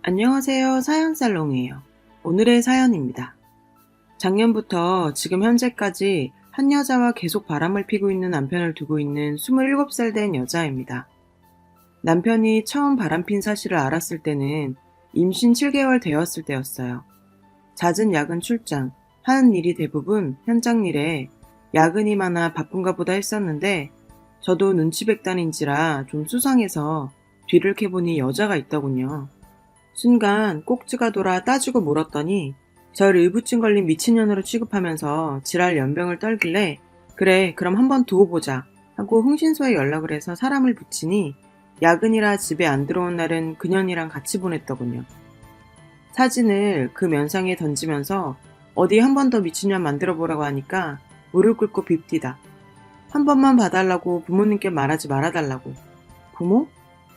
안녕하세요. 사연살롱이에요. 오늘의 사연입니다. 작년부터 지금 현재까지 한 여자와 계속 바람을 피고 있는 남편을 두고 있는 27살 된 여자입니다. 남편이 처음 바람핀 사실을 알았을 때는 임신 7개월 되었을 때였어요. 잦은 야근 출장, 하는 일이 대부분 현장 일에 야근이 많아 바쁜가 보다 했었는데 저도 눈치백단인지라 좀 수상해서 뒤를 캐보니 여자가 있더군요. 순간 꼭지가 돌아 따지고 물었더니 절 의부증 걸린 미친년으로 취급하면서 지랄 연병을 떨길래 그래 그럼 한번 두고 보자 하고 흥신소에 연락을 해서 사람을 붙이니 야근이라 집에 안 들어온 날은 그년이랑 같이 보냈더군요. 사진을 그 면상에 던지면서 어디 한 번 더 미친년 만들어 보라고 하니까 무릎 꿇고 빕디다. 한 번만 봐달라고 부모님께 말하지 말아달라고. 부모?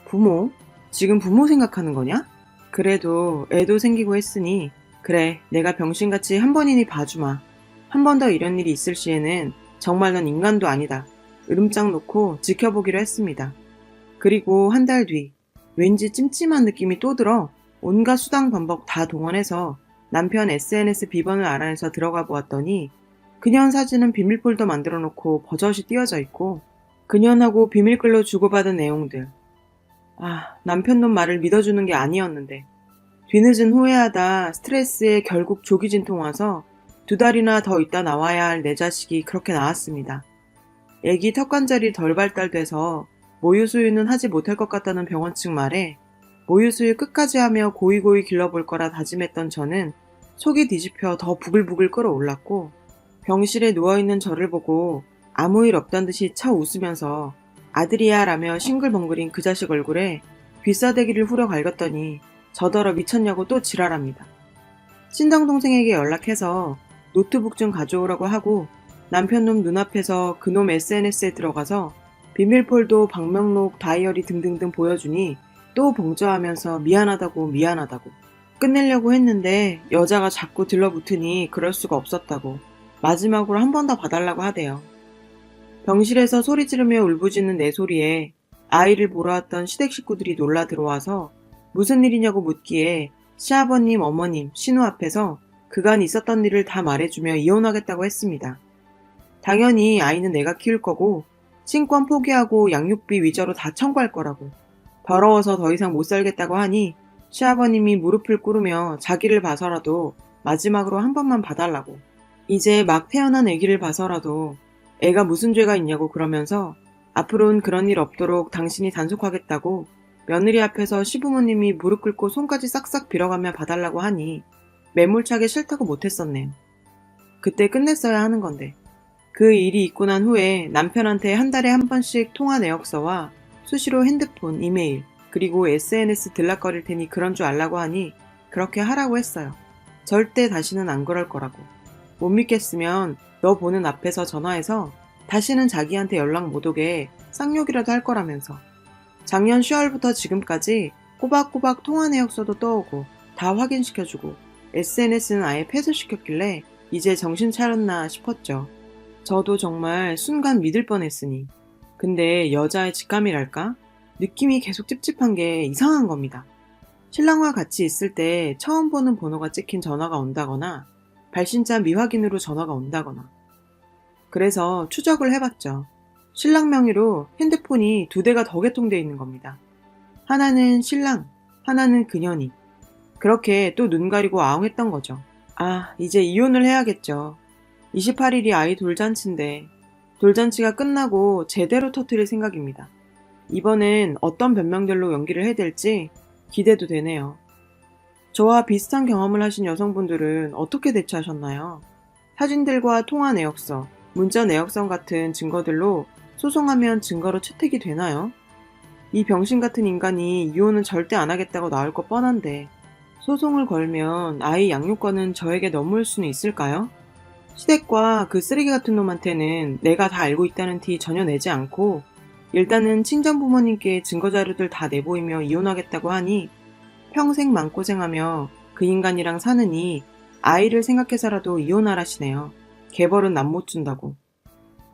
부모? 지금 부모 생각하는 거냐? 그래도 애도 생기고 했으니 그래 내가 병신같이 한 번이니 봐주마. 한 번 더 이런 일이 있을 시에는 정말 넌 인간도 아니다. 으름장 놓고 지켜보기로 했습니다. 그리고 한 달 뒤 왠지 찜찜한 느낌이 또 들어 온갖 수당 방법 다 동원해서 남편 SNS 비번을 알아내서 들어가 보았더니 그년 사진은 비밀 폴더 만들어 놓고 버젓이 띄어져 있고 그년하고 비밀글로 주고받은 내용들. 남편 놈 말을 믿어주는 게 아니었는데 뒤늦은 후회하다 스트레스에 결국 조기진통 와서 2달이나 더 있다 나와야 할 내 자식이 그렇게 나왔습니다. 애기 턱관절이 덜 발달돼서 모유수유는 하지 못할 것 같다는 병원 측 말에 모유수유 끝까지 하며 고이고이 길러볼 거라 다짐했던 저는 속이 뒤집혀 더 부글부글 끓어올랐고 병실에 누워있는 저를 보고 아무 일 없단 듯이 쳐 웃으면서 아들이야 라며 싱글벙글인 그 자식 얼굴에 귀싸대기를 후려 갈겼더니 저더러 미쳤냐고 또 지랄합니다. 친정동생에게 연락해서 노트북 좀 가져오라고 하고 남편 놈 눈앞에서 그놈 SNS에 들어가서 비밀폴더, 방명록, 다이어리 등등등 보여주니 또 봉조하면서 미안하다고 끝내려고 했는데 여자가 자꾸 들러붙으니 그럴 수가 없었다고 마지막으로 한 번 더 봐달라고 하대요. 병실에서 소리 지르며 울부짖는 내 소리에 아이를 보러 왔던 시댁 식구들이 놀라 들어와서 무슨 일이냐고 묻기에 시아버님, 어머님, 신우 앞에서 그간 있었던 일을 다 말해주며 이혼하겠다고 했습니다. 당연히 아이는 내가 키울 거고 친권 포기하고 양육비 위자료 다 청구할 거라고. 더러워서 더 이상 못 살겠다고 하니 시아버님이 무릎을 꿇으며 자기를 봐서라도 마지막으로 한 번만 봐달라고. 이제 막 태어난 아기를 봐서라도 애가 무슨 죄가 있냐고 그러면서 앞으로는 그런 일 없도록 당신이 단속하겠다고 며느리 앞에서 시부모님이 무릎 꿇고 손까지 싹싹 빌어가며 봐달라고 하니 매몰차게 싫다고 못했었네요. 그때 끝냈어야 하는 건데. 그 일이 있고 난 후에 남편한테 한 달에 한 번씩 통화 내역서와 수시로 핸드폰, 이메일, 그리고 SNS 들락거릴 테니 그런 줄 알라고 하니 그렇게 하라고 했어요. 절대 다시는 안 그럴 거라고. 못 믿겠으면 너 보는 앞에서 전화해서 다시는 자기한테 연락 못 오게 쌍욕이라도 할 거라면서. 작년 10월부터 지금까지 꼬박꼬박 통화 내역서도 떠오고 다 확인시켜주고 SNS는 아예 폐쇄시켰길래 이제 정신 차렸나 싶었죠. 저도 정말 순간 믿을 뻔했으니. 근데 여자의 직감이랄까? 느낌이 계속 찝찝한 게 이상한 겁니다. 신랑과 같이 있을 때 처음 보는 번호가 찍힌 전화가 온다거나 발신자 미확인으로 전화가 온다거나. 그래서 추적을 해봤죠. 신랑 명의로 핸드폰이 2대가 더 개통되어 있는 겁니다. 하나는 신랑, 하나는 그년이. 그렇게 또 눈 가리고 아웅했던 거죠. 이제 이혼을 해야겠죠. 28일이 아이 돌잔치인데 돌잔치가 끝나고 제대로 터뜨릴 생각입니다. 이번엔 어떤 변명들로 연기를 해댈지 기대도 되네요. 저와 비슷한 경험을 하신 여성분들은 어떻게 대처하셨나요? 사진들과 통화 내역서, 문자 내역성 같은 증거들로 소송하면 증거로 채택이 되나요? 이 병신 같은 인간이 이혼은 절대 안 하겠다고 나올 거 뻔한데 소송을 걸면 아이 양육권은 저에게 넘어올 수는 있을까요? 시댁과 그 쓰레기 같은 놈한테는 내가 다 알고 있다는 티 전혀 내지 않고 일단은 친정부모님께 증거자료들 다 내보이며 이혼하겠다고 하니 평생 마음고생하며 그 인간이랑 사느니 아이를 생각해서라도 이혼하라시네요. 개벌은 남 못 준다고.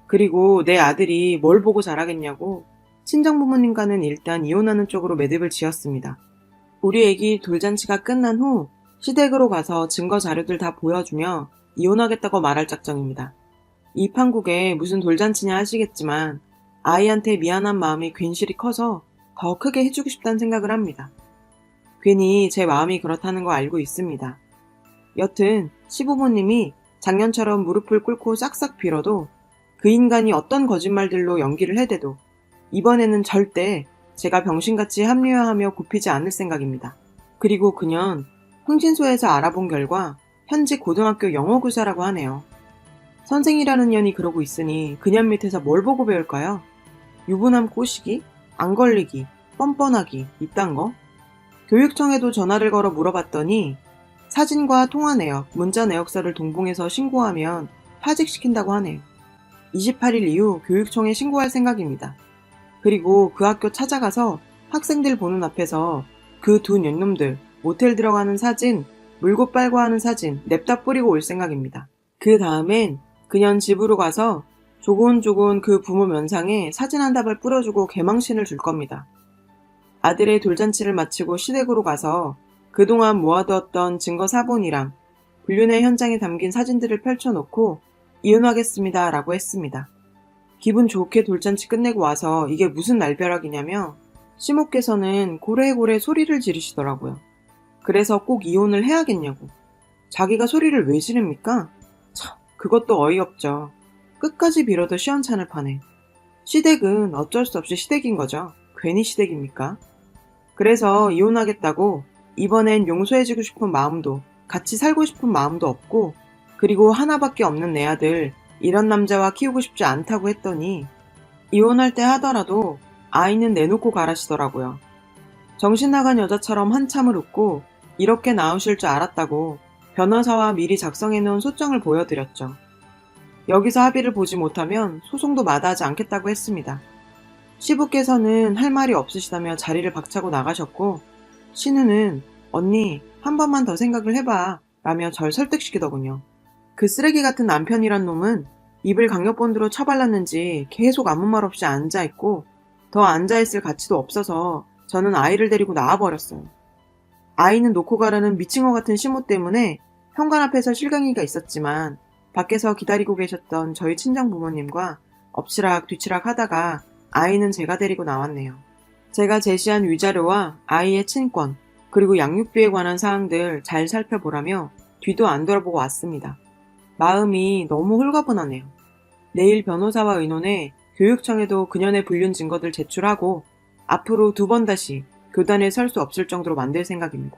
그리고 내 아들이 뭘 보고 자라겠냐고 친정부모님과는 일단 이혼하는 쪽으로 매듭을 지었습니다. 우리 애기 돌잔치가 끝난 후 시댁으로 가서 증거 자료들 다 보여주며 이혼하겠다고 말할 작정입니다. 이 판국에 무슨 돌잔치냐 하시겠지만 아이한테 미안한 마음이 괜시리 커서 더 크게 해주고 싶다는 생각을 합니다. 괜히 제 마음이 그렇다는 거 알고 있습니다. 여튼 시부모님이 작년처럼 무릎을 꿇고 싹싹 빌어도 그 인간이 어떤 거짓말들로 연기를 해대도 이번에는 절대 제가 병신같이 합리화하며 굽히지 않을 생각입니다. 그리고 그년 흥신소에서 알아본 결과 현직 고등학교 영어교사라고 하네요. 선생이라는 년이 그러고 있으니 그년 밑에서 뭘 보고 배울까요? 유부남 꼬시기? 안 걸리기? 뻔뻔하기? 이딴 거? 교육청에도 전화를 걸어 물어봤더니 사진과 통화 내역, 문자 내역서를 동봉해서 신고하면 파직시킨다고 하네요. 28일 이후 교육청에 신고할 생각입니다. 그리고 그 학교 찾아가서 학생들 보는 앞에서 그 두 년놈들 모텔 들어가는 사진, 물고 빨고 하는 사진 냅다 뿌리고 올 생각입니다. 그 다음엔 그년 집으로 가서 조곤조곤 그 부모 면상에 사진 한 답을 뿌려주고 개망신을 줄 겁니다. 아들의 돌잔치를 마치고 시댁으로 가서 그동안 모아두었던 증거 사본이랑 불륜의 현장에 담긴 사진들을 펼쳐놓고 이혼하겠습니다 라고 했습니다. 기분 좋게 돌잔치 끝내고 와서 이게 무슨 날벼락이냐며 시모께서는 고래고래 소리를 지르시더라고요. 그래서 꼭 이혼을 해야겠냐고. 자기가 소리를 왜 지릅니까? 참, 그것도 어이없죠. 끝까지 빌어도 시원찮을 판에. 시댁은 어쩔 수 없이 시댁인 거죠. 괜히 시댁입니까? 그래서 이혼하겠다고 이번엔 용서해주고 싶은 마음도 같이 살고 싶은 마음도 없고 그리고 하나밖에 없는 내 아들 이런 남자와 키우고 싶지 않다고 했더니 이혼할 때 하더라도 아이는 내놓고 가라시더라고요. 정신 나간 여자처럼 한참을 웃고 이렇게 나오실 줄 알았다고 변호사와 미리 작성해놓은 소장을 보여드렸죠. 여기서 합의를 보지 못하면 소송도 마다하지 않겠다고 했습니다. 시부께서는 할 말이 없으시다며 자리를 박차고 나가셨고 신우는 언니 한 번만 더 생각을 해봐 라며 절 설득시키더군요. 그 쓰레기 같은 남편이란 놈은 입을 강력본드로 쳐발랐는지 계속 아무 말 없이 앉아있고 더 앉아있을 가치도 없어서 저는 아이를 데리고 나와버렸어요. 아이는 놓고 가라는 미친 것 같은 시모 때문에 현관 앞에서 실갱이가 있었지만 밖에서 기다리고 계셨던 저희 친정부모님과 엎치락 뒤치락 하다가 아이는 제가 데리고 나왔네요. 제가 제시한 위자료와 아이의 친권 그리고 양육비에 관한 사항들 잘 살펴보라며 뒤도 안 돌아보고 왔습니다. 마음이 너무 홀가분하네요. 내일 변호사와 의논해 교육청에도 그년의 불륜 증거들 제출하고 앞으로 2번 다시 교단에 설 수 없을 정도로 만들 생각입니다.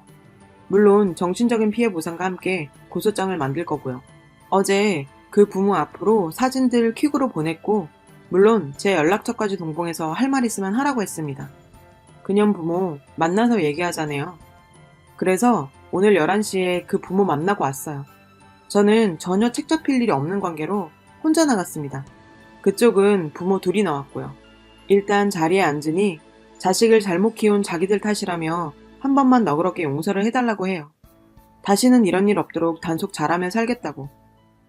물론 정신적인 피해 보상과 함께 고소장을 만들 거고요. 어제 그 부모 앞으로 사진들 퀵으로 보냈고 물론 제 연락처까지 동봉해서 할 말 있으면 하라고 했습니다. 그년 부모 만나서 얘기하자네요. 그래서 오늘 11시에 그 부모 만나고 왔어요. 저는 전혀 책 잡힐 일이 없는 관계로 혼자 나갔습니다. 그쪽은 부모 둘이 나왔고요. 일단 자리에 앉으니 자식을 잘못 키운 자기들 탓이라며 한 번만 너그럽게 용서를 해달라고 해요. 다시는 이런 일 없도록 단속 잘하며 살겠다고.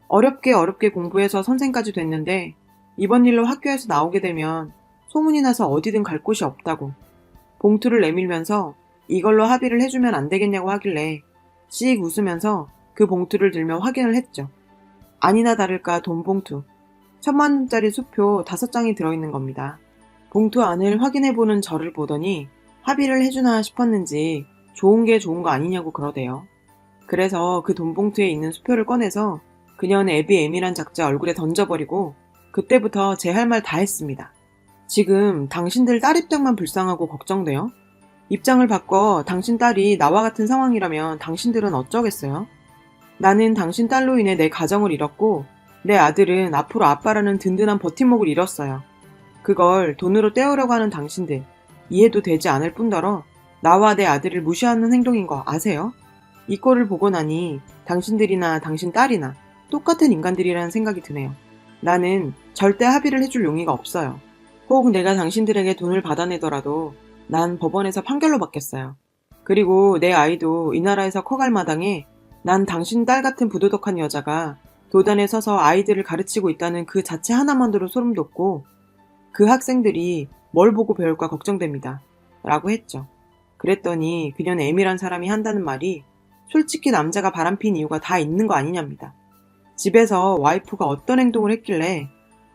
어렵게 공부해서 선생까지 됐는데 이번 일로 학교에서 나오게 되면 소문이 나서 어디든 갈 곳이 없다고. 봉투를 내밀면서 이걸로 합의를 해주면 안 되겠냐고 하길래 씩 웃으면서 그 봉투를 들며 확인을 했죠. 아니나 다를까 돈 봉투. 10,000원짜리 수표 5장이 들어있는 겁니다. 봉투 안을 확인해보는 저를 보더니 합의를 해주나 싶었는지 좋은 게 좋은 거 아니냐고 그러대요. 그래서 그 돈 봉투에 있는 수표를 꺼내서 그년 애비애밀한 작자 얼굴에 던져버리고 그때부터 제 할 말 다 했습니다. 지금 당신들 딸 입장만 불쌍하고 걱정돼요? 입장을 바꿔 당신 딸이 나와 같은 상황이라면 당신들은 어쩌겠어요? 나는 당신 딸로 인해 내 가정을 잃었고 내 아들은 앞으로 아빠라는 든든한 버팀목을 잃었어요. 그걸 돈으로 때우려고 하는 당신들 이해도 되지 않을 뿐더러 나와 내 아들을 무시하는 행동인 거 아세요? 이 꼴을 보고 나니 당신들이나 당신 딸이나 똑같은 인간들이라는 생각이 드네요. 나는 절대 합의를 해줄 용의가 없어요. 혹 내가 당신들에게 돈을 받아내더라도 난 법원에서 판결로 받겠어요. 그리고 내 아이도 이 나라에서 커갈 마당에 난 당신 딸 같은 부도덕한 여자가 도단에 서서 아이들을 가르치고 있다는 그 자체 하나만으로 소름 돋고 그 학생들이 뭘 보고 배울까 걱정됩니다. 라고 했죠. 그랬더니 그녀는 M이란 사람이 한다는 말이 솔직히 남자가 바람핀 이유가 다 있는 거 아니냐입니다. 집에서 와이프가 어떤 행동을 했길래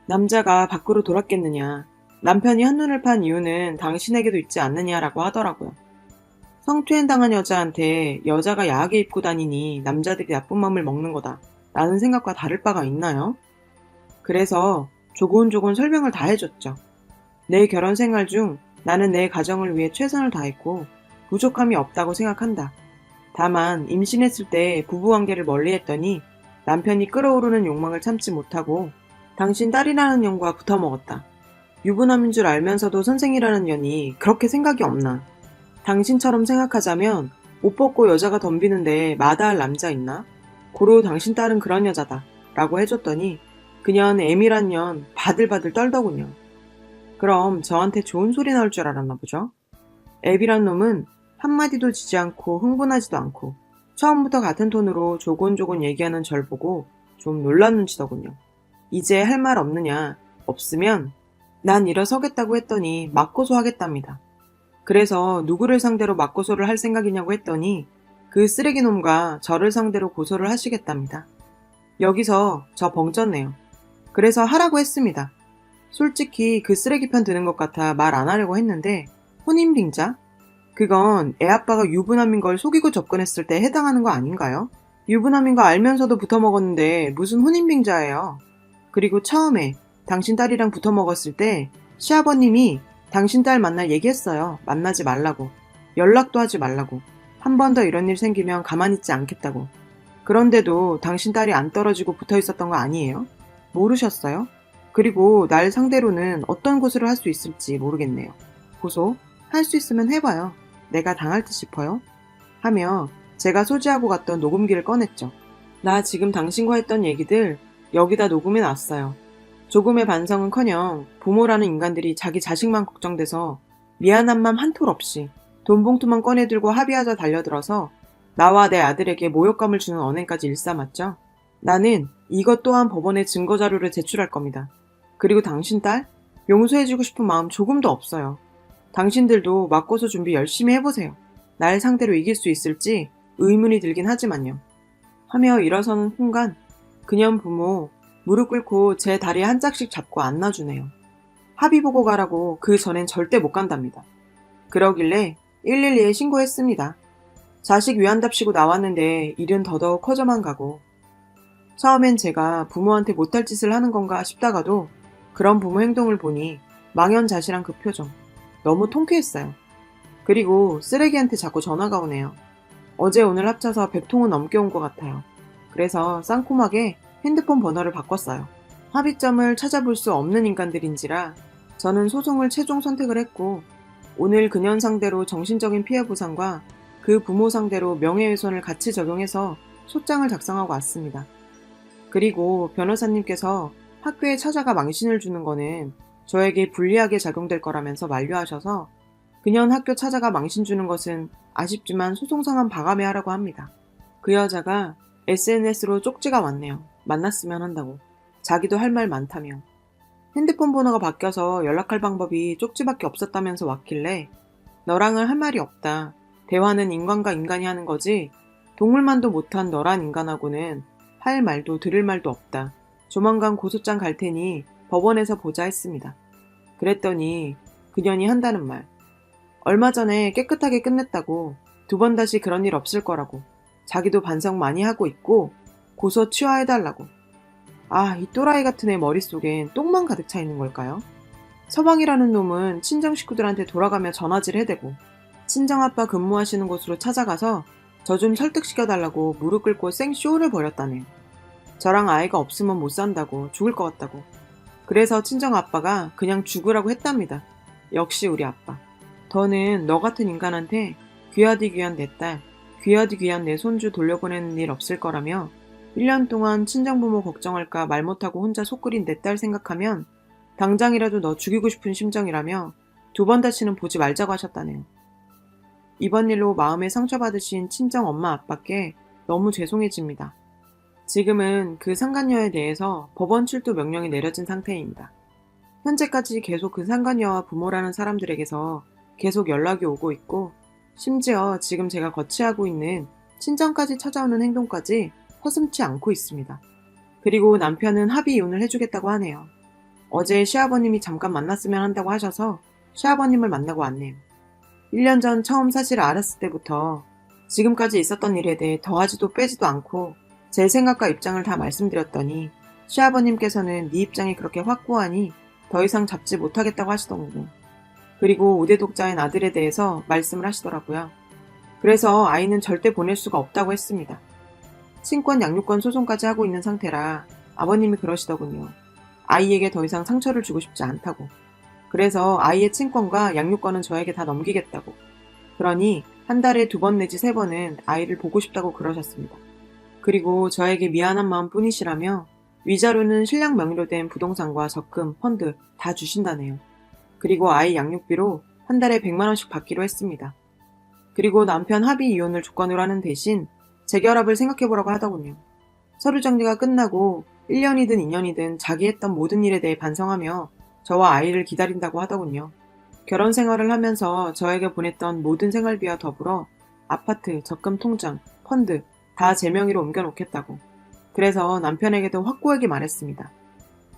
남자가 밖으로 돌았겠느냐. 남편이 한눈을 판 이유는 당신에게도 있지 않느냐라고 하더라고요. 성추행 당한 여자한테 여자가 야하게 입고 다니니 남자들이 나쁜 맘을 먹는 거다 라는 생각과 다를 바가 있나요? 그래서 조곤조곤 설명을 다 해줬죠. 내 결혼 생활 중 나는 내 가정을 위해 최선을 다했고 부족함이 없다고 생각한다. 다만 임신했을 때 부부관계를 멀리했더니 남편이 끓어오르는 욕망을 참지 못하고 당신 딸이라는 년과 붙어먹었다. 유부남인 줄 알면서도 선생이라는 년이 그렇게 생각이 없나. 당신처럼 생각하자면 옷 벗고 여자가 덤비는데 마다할 남자 있나? 고로 당신 딸은 그런 여자다 라고 해줬더니 그녀는 M이란 년 바들바들 떨더군요. 그럼 저한테 좋은 소리 나올 줄 알았나 보죠? 앱이란 놈은 한마디도 지지 않고 흥분하지도 않고 처음부터 같은 톤으로 조곤조곤 얘기하는 절 보고 좀 놀란 눈치더군요. 이제 할 말 없느냐? 없으면 난 일어서겠다고 했더니 맞고소 하겠답니다. 그래서 누구를 상대로 맞고소를 할 생각이냐고 했더니 그 쓰레기놈과 저를 상대로 고소를 하시겠답니다. 여기서 저 벙쪘네요. 그래서 하라고 했습니다. 솔직히 그 쓰레기 편 드는 것 같아 말 안 하려고 했는데 혼인빙자? 그건 애아빠가 유부남인 걸 속이고 접근했을 때 해당하는 거 아닌가요? 유부남인 거 알면서도 붙어먹었는데 무슨 혼인빙자예요. 그리고 처음에 당신 딸이랑 붙어먹었을 때 시아버님이 당신 딸 만날 얘기했어요. 만나지 말라고. 연락도 하지 말라고. 한 번 더 이런 일 생기면 가만히 있지 않겠다고. 그런데도 당신 딸이 안 떨어지고 붙어 있었던 거 아니에요? 모르셨어요? 그리고 날 상대로는 어떤 고소를 할 수 있을지 모르겠네요. 고소? 할 수 있으면 해봐요. 내가 당할 듯 싶어요? 하며 제가 소지하고 갔던 녹음기를 꺼냈죠. 나 지금 당신과 했던 얘기들 여기다 녹음해 놨어요. 조금의 반성은커녕 부모라는 인간들이 자기 자식만 걱정돼서 미안한 맘 한 톨 없이 돈 봉투만 꺼내들고 합의하자 달려들어서 나와 내 아들에게 모욕감을 주는 언행까지 일삼았죠. 나는 이것 또한 법원에 증거자료를 제출할 겁니다. 그리고 당신 딸? 용서해주고 싶은 마음 조금도 없어요. 당신들도 맞고서 준비 열심히 해보세요. 날 상대로 이길 수 있을지 의문이 들긴 하지만요. 하며 일어서는 순간 그년 부모 무릎 꿇고 제 다리 한 짝씩 잡고 안아주네요. 합의 보고 가라고 그 전엔 절대 못 간답니다. 그러길래 112에 신고했습니다. 자식 위안답시고 나왔는데 일은 더더욱 커져만 가고 처음엔 제가 부모한테 못할 짓을 하는 건가 싶다가도 그런 부모 행동을 보니 망연자실한 그 표정 너무 통쾌했어요. 그리고 쓰레기한테 자꾸 전화가 오네요. 어제 오늘 합쳐서 100통은 넘게 온 것 같아요. 그래서 쌍콤하게 핸드폰 번호를 바꿨어요. 합의점을 찾아볼 수 없는 인간들인지라 저는 소송을 최종 선택을 했고 오늘 그년 상대로 정신적인 피해 보상과 그 부모 상대로 명예훼손을 같이 적용해서 소장을 작성하고 왔습니다. 그리고 변호사님께서 학교에 찾아가 망신을 주는 거는 저에게 불리하게 작용될 거라면서 만류하셔서 그년 학교 찾아가 망신 주는 것은 아쉽지만 소송상한 바감에 하라고 합니다. 그 여자가 SNS로 쪽지가 왔네요. 만났으면 한다고. 자기도 할 말 많다며. 핸드폰 번호가 바뀌어서 연락할 방법이 쪽지밖에 없었다면서 왔길래 너랑은 할 말이 없다. 대화는 인간과 인간이 하는 거지 동물만도 못한 너란 인간하고는 할 말도 들을 말도 없다. 조만간 고소장 갈 테니 법원에서 보자 했습니다. 그랬더니 그년이 한다는 말. 얼마 전에 깨끗하게 끝냈다고 2번 다시 그런 일 없을 거라고 자기도 반성 많이 하고 있고 고소 취하해달라고. 아, 이 또라이 같은 애 머릿속엔 똥만 가득 차 있는 걸까요? 서방이라는 놈은 친정 식구들한테 돌아가며 전화질 해대고 친정아빠 근무하시는 곳으로 찾아가서 저 좀 설득시켜달라고 무릎 꿇고 생쇼를 벌였다네요. 저랑 아이가 없으면 못 산다고 죽을 것 같다고. 그래서 친정아빠가 그냥 죽으라고 했답니다. 역시 우리 아빠. 더는 너 같은 인간한테 귀하디 귀한 내 딸, 귀하디 귀한 내 손주 돌려보내는 일 없을 거라며 1년 동안 친정부모 걱정할까 말 못하고 혼자 속 끓인 내 딸 생각하면 당장이라도 너 죽이고 싶은 심정이라며 2번 다시는 보지 말자고 하셨다네요. 이번 일로 마음에 상처받으신 친정 엄마 아빠께 너무 죄송해집니다. 지금은 그 상간녀에 대해서 법원 출두 명령이 내려진 상태입니다. 현재까지 계속 그 상간녀와 부모라는 사람들에게서 계속 연락이 오고 있고 심지어 지금 제가 거치하고 있는 친정까지 찾아오는 행동까지 서슴지 않고 있습니다. 그리고 남편은 합의 이혼을 해주겠다고 하네요. 어제 시아버님이 잠깐 만났으면 한다고 하셔서 시아버님을 만나고 왔네요. 1년 전 처음 사실을 알았을 때부터 지금까지 있었던 일에 대해 더하지도 빼지도 않고 제 생각과 입장을 다 말씀드렸더니 시아버님께서는 네 입장이 그렇게 확고하니 더 이상 잡지 못하겠다고 하시더군요. 그리고 우대독자인 아들에 대해서 말씀을 하시더라고요. 그래서 아이는 절대 보낼 수가 없다고 했습니다. 친권 양육권 소송까지 하고 있는 상태라 아버님이 그러시더군요. 아이에게 더 이상 상처를 주고 싶지 않다고. 그래서 아이의 친권과 양육권은 저에게 다 넘기겠다고. 그러니 한 달에 2번 내지 3번은 아이를 보고 싶다고 그러셨습니다. 그리고 저에게 미안한 마음 뿐이시라며 위자료는 신랑 명의로 된 부동산과 적금, 펀드 다 주신다네요. 그리고 아이 양육비로 한 달에 100만 원씩 받기로 했습니다. 그리고 남편 합의 이혼을 조건으로 하는 대신 재결합을 생각해보라고 하더군요. 서류 정리가 끝나고 1년이든 2년이든 자기 했던 모든 일에 대해 반성하며 저와 아이를 기다린다고 하더군요. 결혼 생활을 하면서 저에게 보냈던 모든 생활비와 더불어 아파트, 적금 통장, 펀드 다 제 명의로 옮겨놓겠다고. 그래서 남편에게도 확고하게 말했습니다.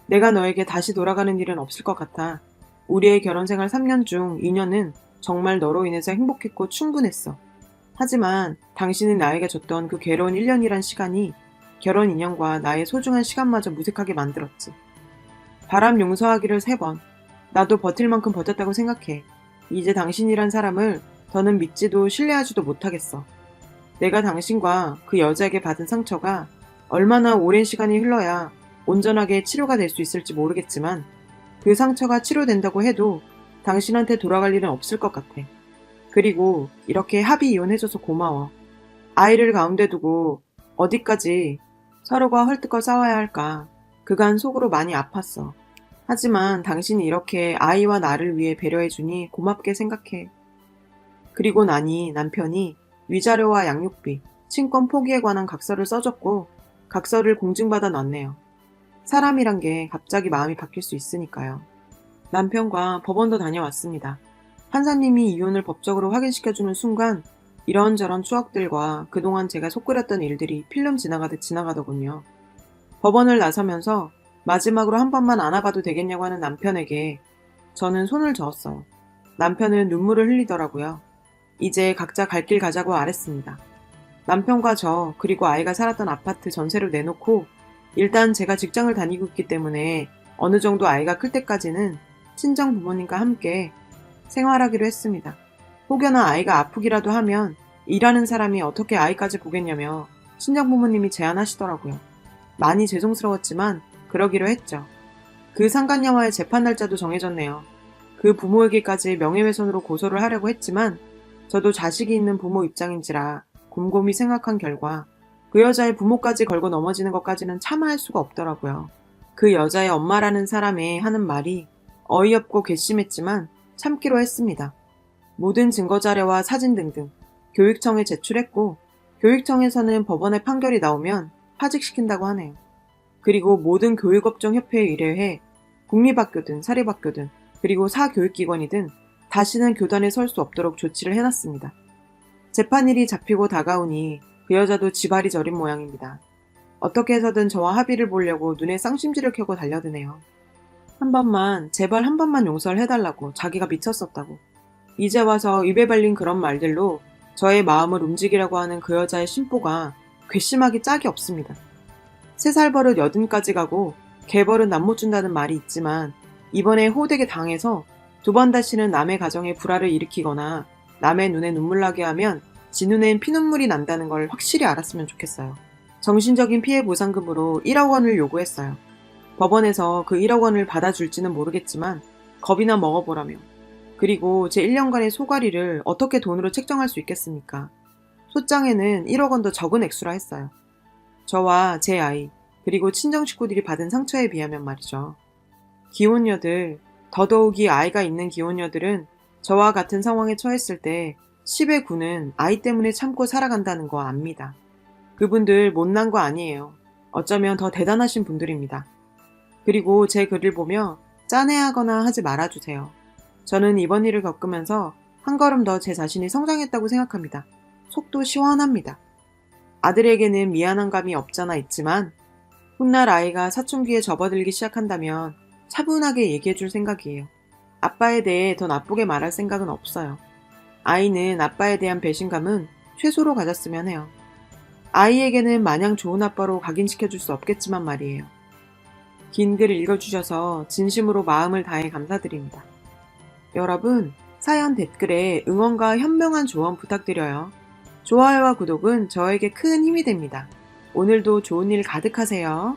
내가 너에게 다시 돌아가는 일은 없을 것 같아. 우리의 결혼 생활 3년 중 2년은 정말 너로 인해서 행복했고 충분했어. 하지만 당신이 나에게 줬던 그 괴로운 1년이란 시간이 결혼 2년과 나의 소중한 시간마저 무색하게 만들었지. 바람 용서하기를 3번. 나도 버틸 만큼 버텼다고 생각해. 이제 당신이란 사람을 더는 믿지도 신뢰하지도 못하겠어. 내가 당신과 그 여자에게 받은 상처가 얼마나 오랜 시간이 흘러야 온전하게 치료가 될 수 있을지 모르겠지만 그 상처가 치료된다고 해도 당신한테 돌아갈 일은 없을 것 같아. 그리고 이렇게 합의 이혼해줘서 고마워. 아이를 가운데 두고 어디까지 서로가 헐뜯거 싸워야 할까. 그간 속으로 많이 아팠어. 하지만 당신이 이렇게 아이와 나를 위해 배려해주니 고맙게 생각해. 그리고 나니 남편이 위자료와 양육비, 친권 포기에 관한 각서를 써줬고 각서를 공증받아 놨네요. 사람이란 게 갑자기 마음이 바뀔 수 있으니까요. 남편과 법원도 다녀왔습니다. 판사님이 이혼을 법적으로 확인시켜주는 순간 이런저런 추억들과 그동안 제가 속끓였던 일들이 필름 지나가듯 지나가더군요. 법원을 나서면서 마지막으로 한 번만 안아봐도 되겠냐고 하는 남편에게 저는 손을 저었어요. 남편은 눈물을 흘리더라고요. 이제 각자 갈 길 가자고 아랬습니다. 남편과 저 그리고 아이가 살았던 아파트 전세를 내놓고 일단 제가 직장을 다니고 있기 때문에 어느 정도 아이가 클 때까지는 친정 부모님과 함께 생활하기로 했습니다. 혹여나 아이가 아프기라도 하면 일하는 사람이 어떻게 아이까지 보겠냐며 친정 부모님이 제안하시더라고요. 많이 죄송스러웠지만 그러기로 했죠. 그 상간녀와의 재판 날짜도 정해졌네요. 그 부모에게까지 명예훼손으로 고소를 하려고 했지만 저도 자식이 있는 부모 입장인지라 곰곰이 생각한 결과 그 여자의 부모까지 걸고 넘어지는 것까지는 참아 할 수가 없더라고요. 그 여자의 엄마라는 사람의 하는 말이 어이없고 괘씸했지만 참기로 했습니다. 모든 증거자료와 사진 등등 교육청에 제출했고 교육청에서는 법원의 판결이 나오면 파직시킨다고 하네요. 그리고 모든 교육업종 협회에 의뢰해 국립학교든 사립학교든 그리고 사교육기관이든 다시는 교단에 설 수 없도록 조치를 해놨습니다. 재판일이 잡히고 다가오니 그 여자도 지발이 저린 모양입니다. 어떻게 해서든 저와 합의를 보려고 눈에 쌍심지를 켜고 달려드네요. 한 번만, 제발 한 번만 용서를 해달라고 자기가 미쳤었다고. 이제 와서 입에 발린 그런 말들로 저의 마음을 움직이라고 하는 그 여자의 심보가 괘씸하기 짝이 없습니다. 3살 버릇 80까지 가고 개버릇 남 못 준다는 말이 있지만 이번에 호되게 당해서 2번 다시는 남의 가정에 불화를 일으키거나 남의 눈에 눈물 나게 하면 지 눈엔 피눈물이 난다는 걸 확실히 알았으면 좋겠어요. 정신적인 피해 보상금으로 1억 원을 요구했어요. 법원에서 그 1억 원을 받아줄지는 모르겠지만 겁이나 먹어보라며. 그리고 제 1년간의 소가리를 어떻게 돈으로 책정할 수 있겠습니까? 소장에는 1억 원도 적은 액수라 했어요. 저와 제 아이, 그리고 친정 식구들이 받은 상처에 비하면 말이죠. 기혼녀들, 더더욱이 아이가 있는 기혼녀들은 저와 같은 상황에 처했을 때 10의 9는 아이 때문에 참고 살아간다는 거 압니다. 그분들 못난 거 아니에요. 어쩌면 더 대단하신 분들입니다. 그리고 제 글을 보며 짠해하거나 하지 말아주세요. 저는 이번 일을 겪으면서 한 걸음 더 제 자신이 성장했다고 생각합니다. 속도 시원합니다. 아들에게는 미안한 감이 없잖아 있지만 훗날 아이가 사춘기에 접어들기 시작한다면 차분하게 얘기해줄 생각이에요. 아빠에 대해 더 나쁘게 말할 생각은 없어요. 아이는 아빠에 대한 배신감은 최소로 가졌으면 해요. 아이에게는 마냥 좋은 아빠로 각인시켜줄 수 없겠지만 말이에요. 긴 글 읽어주셔서 진심으로 마음을 다해 감사드립니다. 여러분, 사연 댓글에 응원과 현명한 조언 부탁드려요. 좋아요와 구독은 저에게 큰 힘이 됩니다. 오늘도 좋은 일 가득하세요.